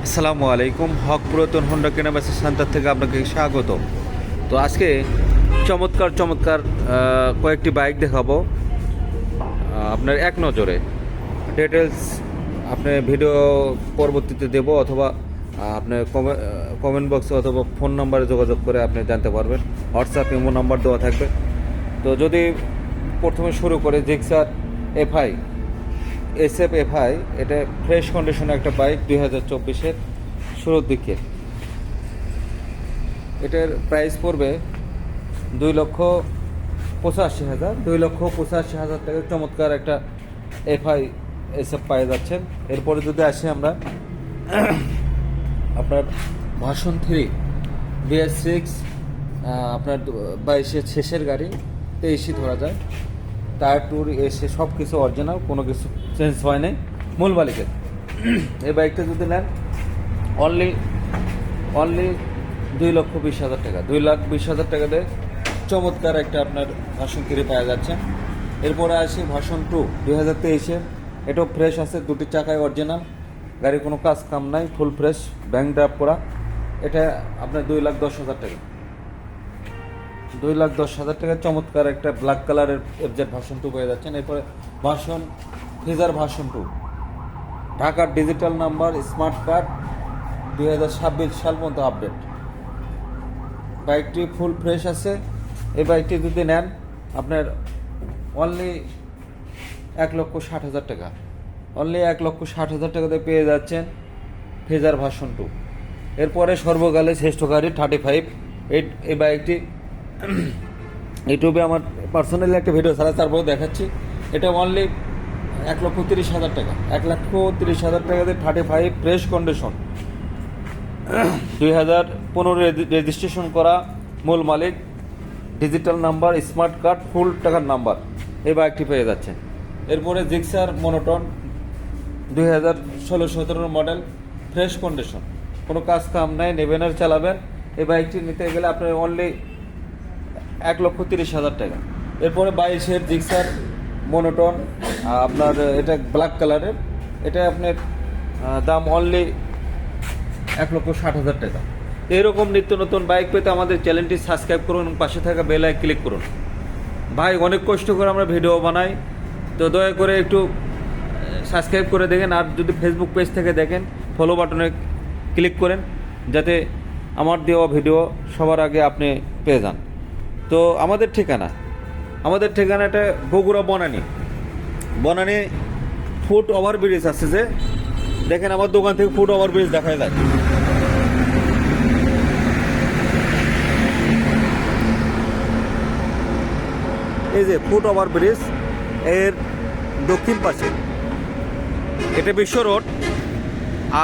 আসসালামু আলাইকুম। হক পুরাতন হোন্ডা কেনাবেচা সেন্টার থেকে আপনাকে স্বাগত। তো আজকে চমৎকার চমৎকার কয়েকটি বাইক দেখাবো আপনার এক নজরে। ডিটেলস আপনি ভিডিও পরবর্তীতে দেব, অথবা আপনার কমেন্ট বক্সে অথবা ফোন নাম্বারে যোগাযোগ করে আপনি জানতে পারবেন। হোয়াটসঅ্যাপ ইমো নাম্বার দেওয়া থাকবে। তো যদি প্রথমে শুরু করে জিক্সার এফআই এফআই, এটা ফ্রেশ কন্ডিশনের একটা বাইক, 2024-এর শুরুর দিকে। এটার প্রাইস পড়বে 2,85,000 2,85,000 টাকা। চমৎকার একটা এফআই এসএফ পাওয়া যাচ্ছেন। এরপরে যদি আসি আমরা আপনার ভার্সন 3 BS6, আপনার 22-এর শেষের গাড়ি, 23-ই ধরা যায়। টায়ার টুর এসে সব কিছু অরিজিনাল, কোনো কিছু চেঞ্জ হয় নাই, মূল মালিকের। এই বাইকটা যদি নেন অনলি 2,20,000 টাকা, 2,20,000 টাকা দিয়ে চমৎকার একটা আপনার ভার্সন 3 পাওয়া যাচ্ছে। এরপরে আসি ভার্সন 2 2023-এর। এটাও ফ্রেশ আছে, দুটি চাকায় অরিজিনাল, গাড়ির কোনো কাজ কাম নাই, ফুল ফ্রেশ, ব্যাংক ড্রাফট করা। এটা আপনার 2,10,000 টাকা, 2,10,000 টাকা। চমৎকার একটা ব্ল্যাক কালারের এফজেড ভার্সন 2 পেয়ে যাচ্ছেন। এরপরে ফিজার ভার্সন 2, ঢাকার ডিজিটাল নাম্বার, স্মার্ট কার্ড, 2026 সাল পর্যন্ত আপডেট। বাইকটি ফুল ফ্রেশ আছে। এই বাইকটি যদি নেন আপনার অনলি 1,60,000 টাকা, অনলি 1,60,000 টাকাতে পেয়ে যাচ্ছেন ফিজার ভার্সন 2। এরপরে সর্বকালে শ্রেষ্ঠ গাড়ি 35, এই বাইকটি ইউটিউবে আমার পার্সোনালি একটা ভিডিও ছাড়া, তারপরে দেখাচ্ছি। এটা অনলি 1,30,000 টাকা, 1,30,000 টাকাতে 35 ফ্রেশ কন্ডিশন, 2015 রেজিস্ট্রেশন করা, মূল মালিক, ডিজিটাল নাম্বার, স্মার্ট কার্ড, ফুল টাকার নাম্বার। এই বাইকটি পেয়ে যাচ্ছেন। এরপরে Gixxer monotone 2016-17 model, fresh condition, কোনো কাজ কাম নাই, নেবেন আর চালাবেন। এই বাইকটি নিতে গেলে আপনার অনলি 1,30,000 টাকা। এরপরে 22-এর জিক্সার মনোটন, আপনার এটা ব্ল্যাক কালারের, এটা আপনার দাম অনলি 1,60,000 টাকা। এরকম নিত্য নতুন বাইক পেতে আমাদের চ্যানেলটি সাবস্ক্রাইব করুন, পাশে থাকা বেল আইকন ক্লিক করুন। ভাই অনেক কষ্ট করে আমরা ভিডিও বানাই, তো দয়া করে একটু সাবস্ক্রাইব করে দেখেন। আর যদি ফেসবুক পেজ থেকে দেখেন, ফলো বাটনে ক্লিক করেন, যাতে আমার দেওয়া ভিডিও সবার আগে আপনি পেয়ে যান। তো আমাদের ঠিকানাটা বগুড়া বনানী ফুট ওভারব্রিজ আছে, যে দেখেন আমার দোকান থেকে ফুট ওভারব্রিজ দেখা যায়। এই যে ফুট ওভারব্রিজ, এর দক্ষিণ পাশে এটা বিশ্ব রোড,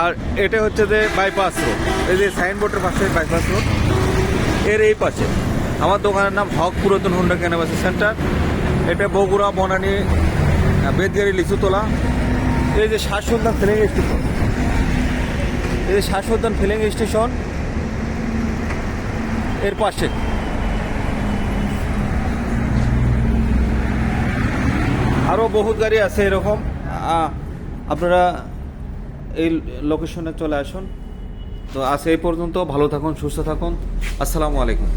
আর এটা হচ্ছে যে বাইপাস রোড। এই যে সাইনবোর্ডের পাশে বাইপাস রোড, এর এই পাশে আমার দোকানের নাম হক পুরাতন হোন্ডা কেনাবেচা সেন্টার। এটা বগুড়া বনানী বেদগাড়ি লিচুতলা। এই যে শাশ্বতন ফিলিং স্টেশন, এর পাশে। আরও বহুত গাড়ি আছে এরকম, আপনারা এই লোকেশনে চলে আসুন। তো আজ এই পর্যন্ত, ভালো থাকুন, সুস্থ থাকুন। আসসালামু আলাইকুম।